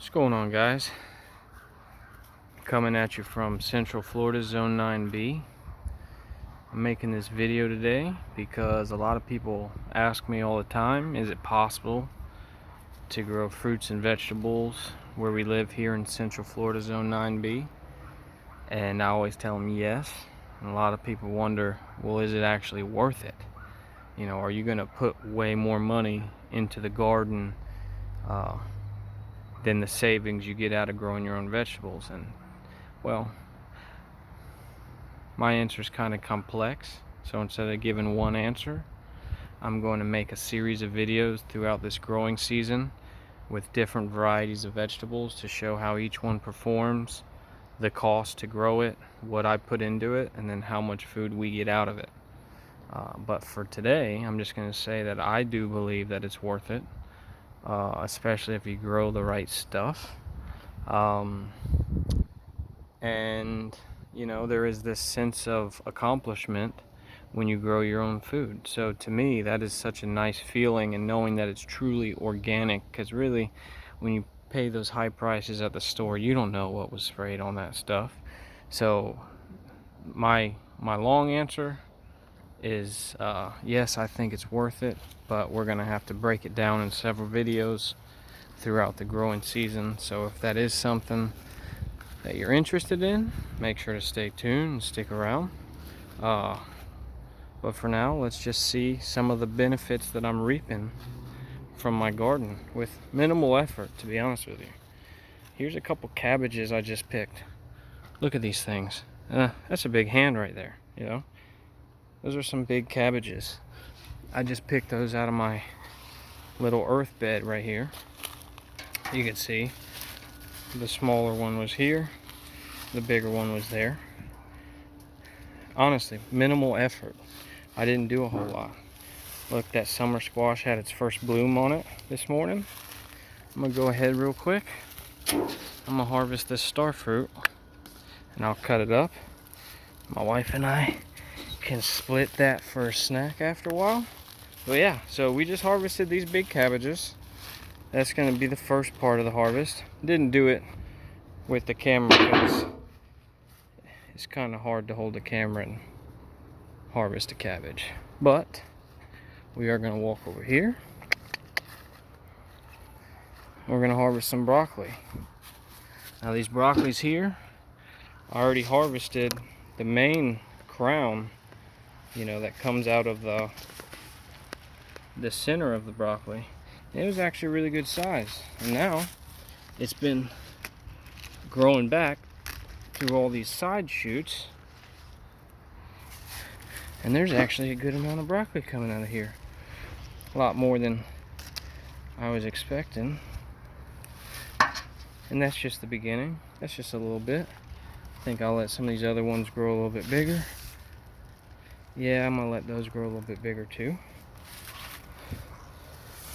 What's going on, guys? Coming at you from Central Florida, Zone 9B. I'm making this video today because a lot of people ask me all the time, is it possible to grow fruits and vegetables where we live here in Central Florida, Zone 9B? And I always tell them yes. And a lot of people wonder, well, is it actually worth it? You know, are you going to put way more money into the garden than the savings you get out of growing your own vegetables? And well, my answer is kind of complex, so instead of giving one answer, I'm going to make a series of videos throughout this growing season with different varieties of vegetables to show how each one performs, the cost to grow it, what I put into it, and then how much food we get out of it. But for today, I'm just going to say that I do believe that it's worth it, especially if you grow the right stuff. And you know, there is this sense of accomplishment when you grow your own food. So to me, that is such a nice feeling, and knowing that it's truly organic, because really when you pay those high prices at the store, you don't know what was sprayed on that stuff. So my long answer is yes, I think it's worth it, but we're gonna have to break it down in several videos throughout the growing season. So if that is something that you're interested in, make sure to stay tuned and stick around. But for now, let's just see some of the benefits that I'm reaping from my garden with minimal effort, to be honest with you. Here's a couple cabbages I just picked. Look at these things. That's a big hand right there, you know. Those are some big cabbages. I just picked those out of my little earth bed right here. You can see the smaller one was here, the bigger one was there. Honestly, minimal effort. I didn't do a whole lot. Look, that summer squash had its first bloom on it this morning. I'm gonna go ahead real quick. I'm gonna harvest this star fruit and I'll cut it up. My wife and I can split that for a snack after a while. But yeah, so we just harvested these big cabbages. That's going to be the first part of the harvest. Didn't do it with the camera because it's kind of hard to hold the camera and harvest a cabbage. But we are going to walk over here. We're going to harvest some broccoli. Now these broccolis here, I already harvested the main crown, you know, that comes out of the center of the broccoli. It was actually a really good size, and now it's been growing back through all these side shoots, and there's actually a good amount of broccoli coming out of here. A lot more than I was expecting, and that's just the beginning. That's just a little bit. I think I'll let some of these other ones grow a little bit bigger. Yeah, I'm gonna let those grow a little bit bigger too.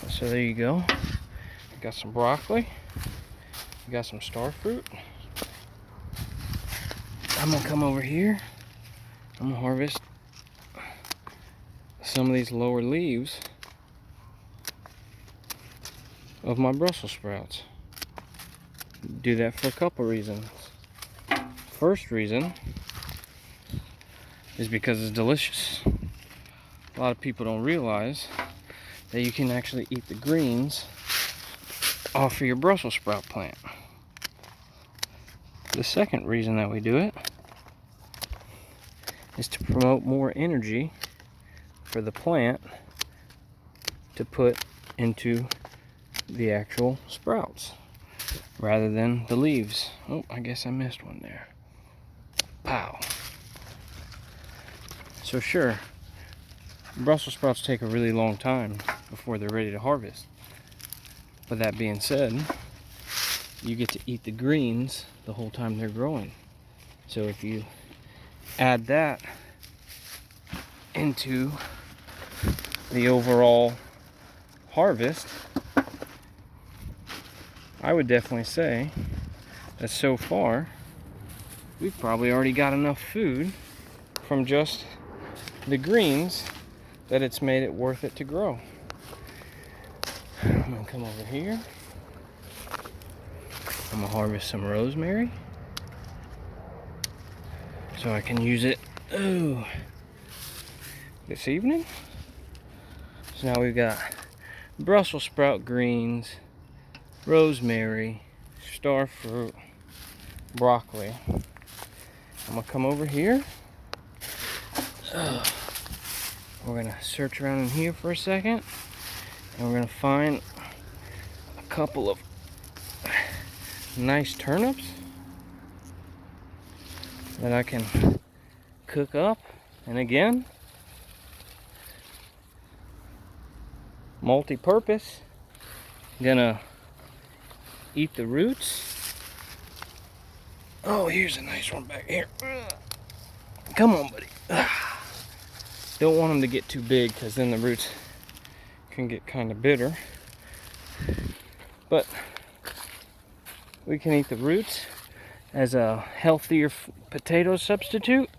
So there you go. Got some broccoli. Got some star fruit. I'm gonna come over here. I'm gonna harvest some of these lower leaves of my Brussels sprouts. Do that for a couple reasons. First reason is because it's delicious. A lot of people don't realize that you can actually eat the greens off of your Brussels sprout plant. The second reason that we do it is to promote more energy for the plant to put into the actual sprouts rather than the leaves. Oh, I guess I missed one there. Pow. So sure, Brussels sprouts take a really long time before they're ready to harvest. But that being said, you get to eat the greens the whole time they're growing. So if you add that into the overall harvest, I would definitely say that so far we've probably already got enough food from just the greens that it's made it worth it to grow. I'm gonna come over here. I'm gonna harvest some rosemary so I can use it this evening. So now we've got Brussels sprout greens, rosemary, star fruit, broccoli. I'm gonna come over here. We're gonna search around in here for a second, and we're gonna find a couple of nice turnips that I can cook up. And again, multi-purpose. Gonna eat the roots. Oh, here's a nice one back here. Come on, buddy. Don't want them to get too big because then the roots can get kind of bitter. But we can eat the roots as a healthier potato substitute.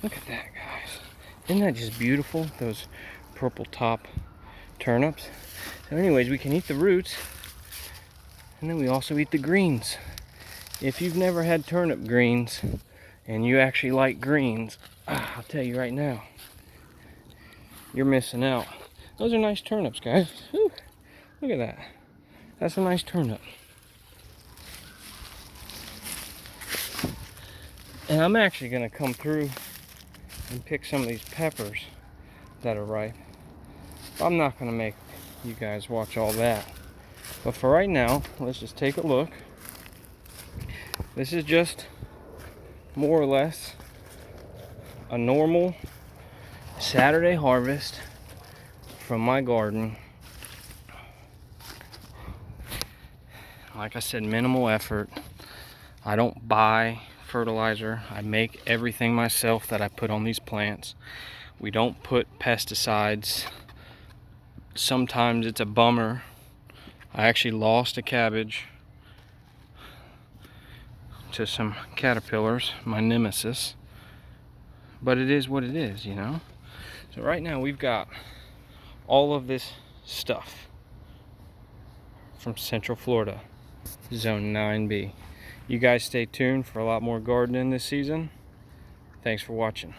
Look at that, guys. Isn't that just beautiful? Those purple top turnips. So anyways, we can eat the roots, and then we also eat the greens. If you've never had turnip greens and you actually like greens, I'll tell you right now, you're missing out. Those are nice turnips, guys. Whew. Look at that. That's a nice turnip. And I'm actually going to come through and pick some of these peppers that are ripe. I'm not going to make you guys watch all that. But for right now, let's just take a look. This is just more or less a normal Saturday harvest from my garden. Like I said, minimal effort. I don't buy fertilizer. I make everything myself that I put on these plants. We don't put pesticides. Sometimes it's a bummer. I actually lost a cabbage to some caterpillars, my nemesis. But it is what it is, you know? So right now we've got all of this stuff from Central Florida, Zone 9B. You guys stay tuned for a lot more gardening this season. Thanks for watching.